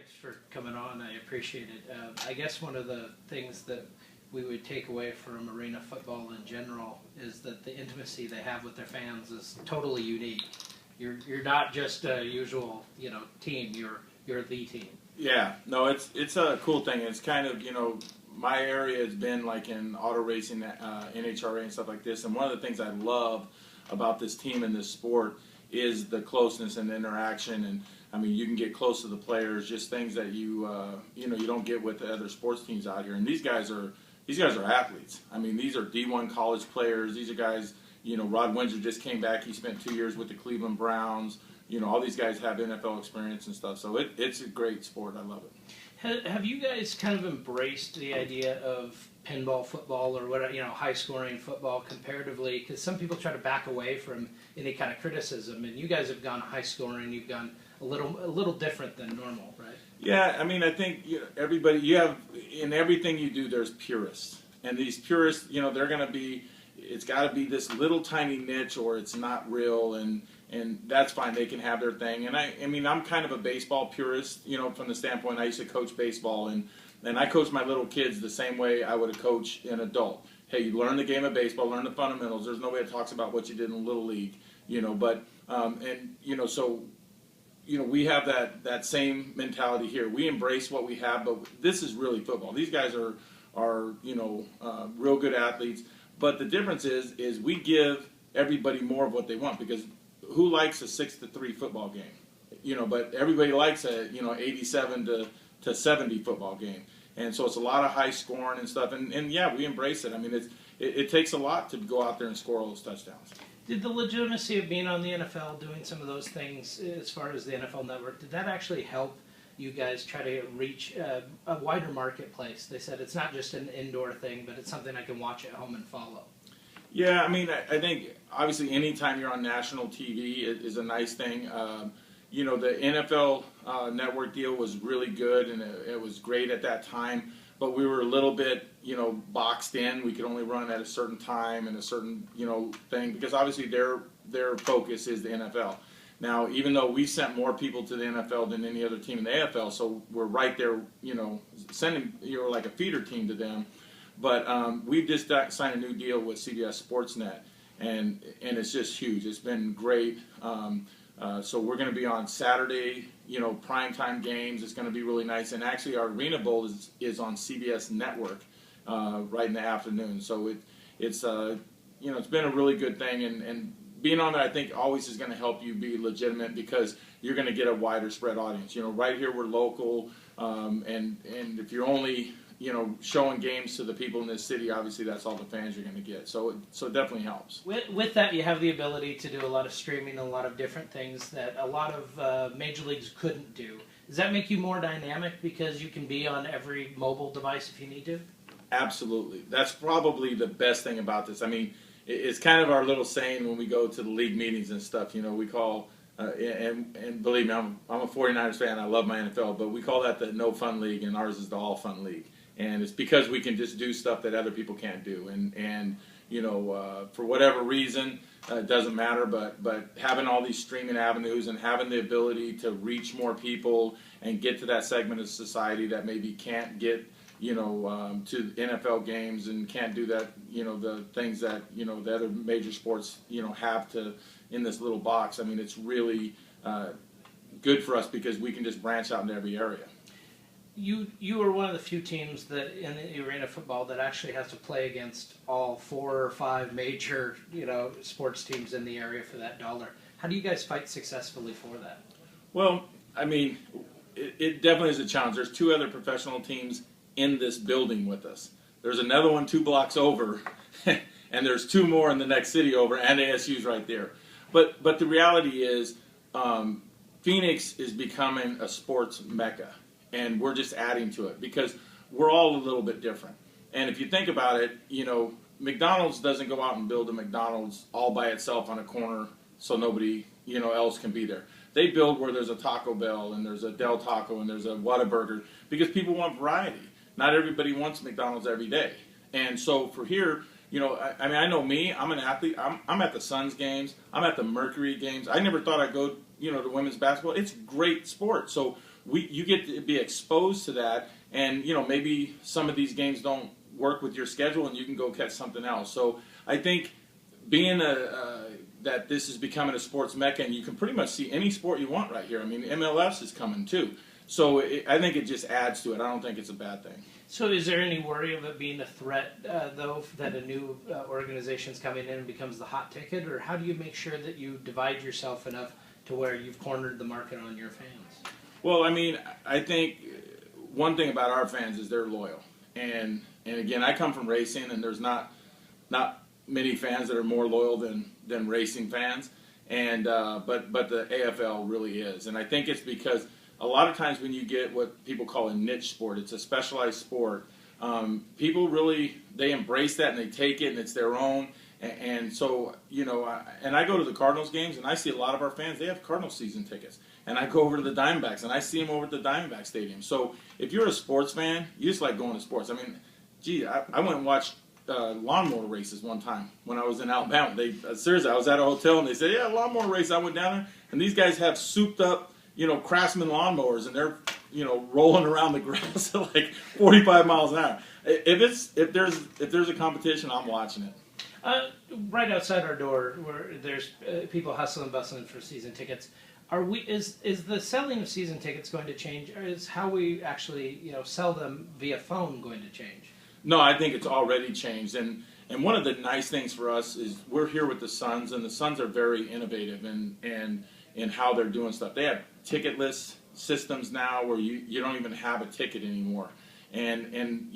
thanks for coming on. I appreciate it. I guess one of the things that we would take away from arena football in general is that the intimacy they have with their fans is totally unique. You're not just a usual team. You're the team. Yeah, no, it's a cool thing. It's kind of my area has been like in auto racing, NHRA and stuff like this. And one of the things I love about this team and this sport is the closeness and the interaction. And I mean, you can get close to the players, just things that you don't get with the other sports teams out here. And these guys are athletes. I mean, these are D1 college players. These are guys. Rod Windsor just came back. He spent 2 years with the Cleveland Browns. All these guys have NFL experience and stuff. So it's a great sport. I love it. Have you guys kind of embraced the idea of pinball football or what high scoring football comparatively? Because some people try to back away from any kind of criticism, and you guys have gone high scoring. You've gone a little different than normal, right? Yeah, I mean, I think everybody you have in everything you do. There's purists, and these purists, they're going to be. It's got to be this little tiny niche, or it's not real, and that's fine. They can have their thing. And I mean, I'm kind of a baseball purist, from the standpoint I used to coach baseball, and I coach my little kids the same way I would have coached an adult. Hey, you learn the game of baseball, learn the fundamentals. There's nobody that talks about what you did in Little League, but so we have that same mentality here. We embrace what we have, but this is really football. These guys are real good athletes. But the difference is we give everybody more of what they want, because who likes a 6-3 football game? But everybody likes a 87 to 70 football game, and so it's a lot of high scoring and stuff. And yeah, we embrace it. I mean, it takes a lot to go out there and score all those touchdowns. Did the legitimacy of being on the NFL, doing some of those things as far as the NFL Network, did that actually help you guys try to reach a wider marketplace? They said it's not just an indoor thing, but it's something I can watch at home and follow. Yeah, I mean, I think obviously anytime you're on national TV is a nice thing. The NFL network deal was really good, and it was great at that time, but we were a little bit, boxed in. We could only run at a certain time and a certain, thing, because obviously their focus is the NFL. Now, even though we sent more people to the NFL than any other team in the AFL, so we're right there, sending like a feeder team to them. But we've just signed a new deal with CBS Sportsnet, and it's just huge. It's been great. So we're going to be on Saturday, primetime games. It's going to be really nice. And actually, our Arena Bowl is on CBS Network right in the afternoon. So it's been a really good thing, and being on there, I think, always is going to help you be legitimate, because you're going to get a wider spread audience. Right here we're local, and if you're only showing games to the people in this city, obviously that's all the fans you're going to get. So it definitely helps. With that, you have the ability to do a lot of streaming, a lot of different things that a lot of major leagues couldn't do. Does that make you more dynamic because you can be on every mobile device if you need to? Absolutely. That's probably the best thing about this. I mean, it's kind of our little saying when we go to the league meetings and stuff. We call, and believe me, I'm a 49ers fan. I love my NFL, but we call that the no fun league, and ours is the all fun league. And it's because we can just do stuff that other people can't do. And for whatever reason, it doesn't matter. But having all these streaming avenues and having the ability to reach more people and get to that segment of society that maybe can't get to NFL games and can't do that, the things that, the other major sports, have to in this little box. I mean, it's really good for us because we can just branch out into every area. You are one of the few teams that in the arena football that actually has to play against all 4 or 5 major, sports teams in the area for that dollar. How do you guys fight successfully for that? Well, I mean, it definitely is a challenge. There's 2 other professional teams in this building with us. There's another one 2 blocks over, and there's 2 more in the next city over, and ASU's right there. But the reality is, Phoenix is becoming a sports mecca, and we're just adding to it because we're all a little bit different. And if you think about it, McDonald's doesn't go out and build a McDonald's all by itself on a corner so nobody else can be there. They build where there's a Taco Bell and there's a Del Taco and there's a Whataburger because people want variety. Not everybody wants McDonald's every day. And so for here, I know me, I'm an athlete. I'm at the Suns games. I'm at the Mercury games. I never thought I'd go, to women's basketball. It's great sport. So you get to be exposed to that, and maybe some of these games don't work with your schedule, and you can go catch something else. So I think being that this is becoming a sports mecca, and you can pretty much see any sport you want right here. I mean, MLS is coming too. So I think it just adds to it. I don't think it's a bad thing. So is there any worry of it being a threat, though, that a new organization's coming in and becomes the hot ticket? Or how do you make sure that you divide yourself enough to where you've cornered the market on your fans? Well, I mean, I think one thing about our fans is they're loyal. And again, I come from racing, and there's not many fans that are more loyal than racing fans. And but the AFL really is. And I think it's because a lot of times when you get what people call a niche sport, it's a specialized sport, people really, they embrace that and they take it and it's their own. And so, and I go to the Cardinals games and I see a lot of our fans, they have Cardinals season tickets. And I go over to the Diamondbacks and I see them over at the Diamondback Stadium. So if you're a sports fan, you just like going to sports. I mean, gee, I went and watched lawnmower races one time when I was in Alabama. Seriously, I was at a hotel and they said, yeah, lawnmower race. I went down there and these guys have souped up Craftsman lawnmowers, and they're, rolling around the grass at like 45 miles an hour. If there's a competition, I'm watching it. Right outside our door, where there's people hustling and bustling for season tickets. Is the selling of season tickets going to change, or is how we actually sell them via phone going to change? No, I think it's already changed, and one of the nice things for us is we're here with the Suns, and the Suns are very innovative in how they're doing stuff. They have ticketless systems now where you don't even have a ticket anymore. And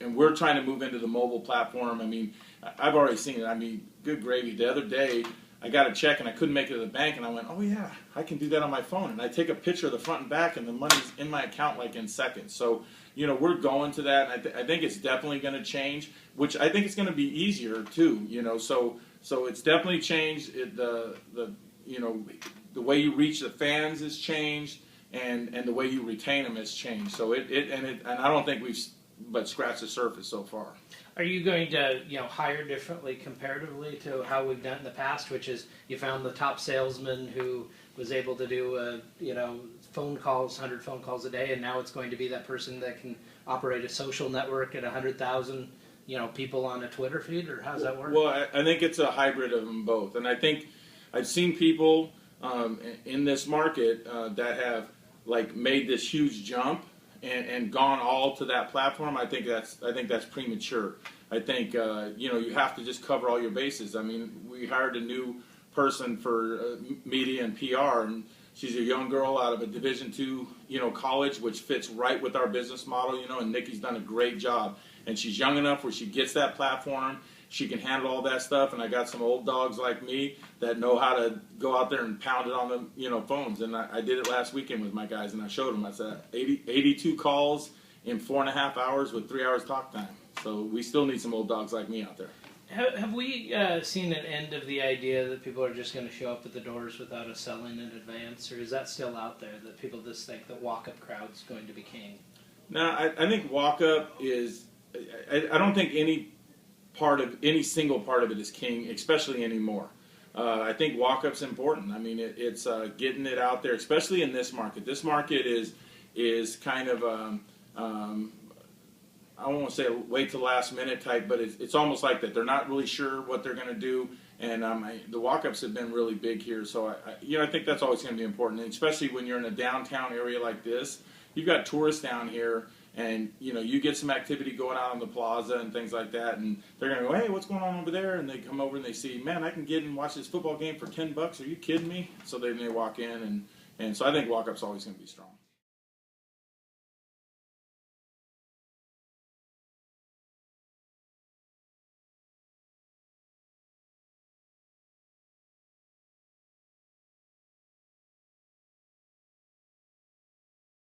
we're trying to move into the mobile platform. I mean, I've already seen it. I mean, good gravy. The other day, I got a check and I couldn't make it to the bank, and I went, oh yeah, I can do that on my phone. And I take a picture of the front and back, and the money's in my account like in seconds. So, we're going to that, and I think it's definitely going to change, which I think it's going to be easier too. So it's definitely changed. The way you reach the fans has changed, and the way you retain them has changed. So and I don't think we've but scratched the surface so far. Are you going to hire differently comparatively to how we've done in the past, which is you found the top salesman who was able to do phone calls, 100 phone calls a day, and now it's going to be that person that can operate a social network at 100,000 people on a Twitter feed, or how does that work? Well, I think it's a hybrid of them both, and I think I've seen people in this market that have made this huge jump and gone all to that platform. I think that's premature. I think you have to just cover all your bases. I mean, we hired a new person for media and PR, and she's a young girl out of a Division II college, which fits right with our business model. And Nikki's done a great job, and she's young enough where she gets that platform. She can handle all that stuff, and I got some old dogs like me that know how to go out there and pound it on the phones. And I did it last weekend with my guys, and I showed them. I said 82 calls in 4.5 hours with 3 hours talk time. So we still need some old dogs like me out there. Have we seen an end of the idea that people are just going to show up at the doors without a selling in advance, or is that still out there, that people just think that walk-up crowd's going to be king? No, I think walk-up is. I don't think any single part of it is king, especially anymore. I think walk-up's important. I mean, it's getting it out there, especially in this market. This market is kind of I won't say wait till last minute type, but it's almost like that. They're not really sure what they're going to do, and the walk-ups have been really big here. So I think that's always going to be important, and especially when you're in a downtown area like this. You've got tourists down here. And, you get some activity going on the plaza and things like that, and they're going to go, hey, what's going on over there? And they come over and they see, man, I can get and watch this football game for $10. Are you kidding me? So then they walk in, and so I think walk-up's always going to be strong.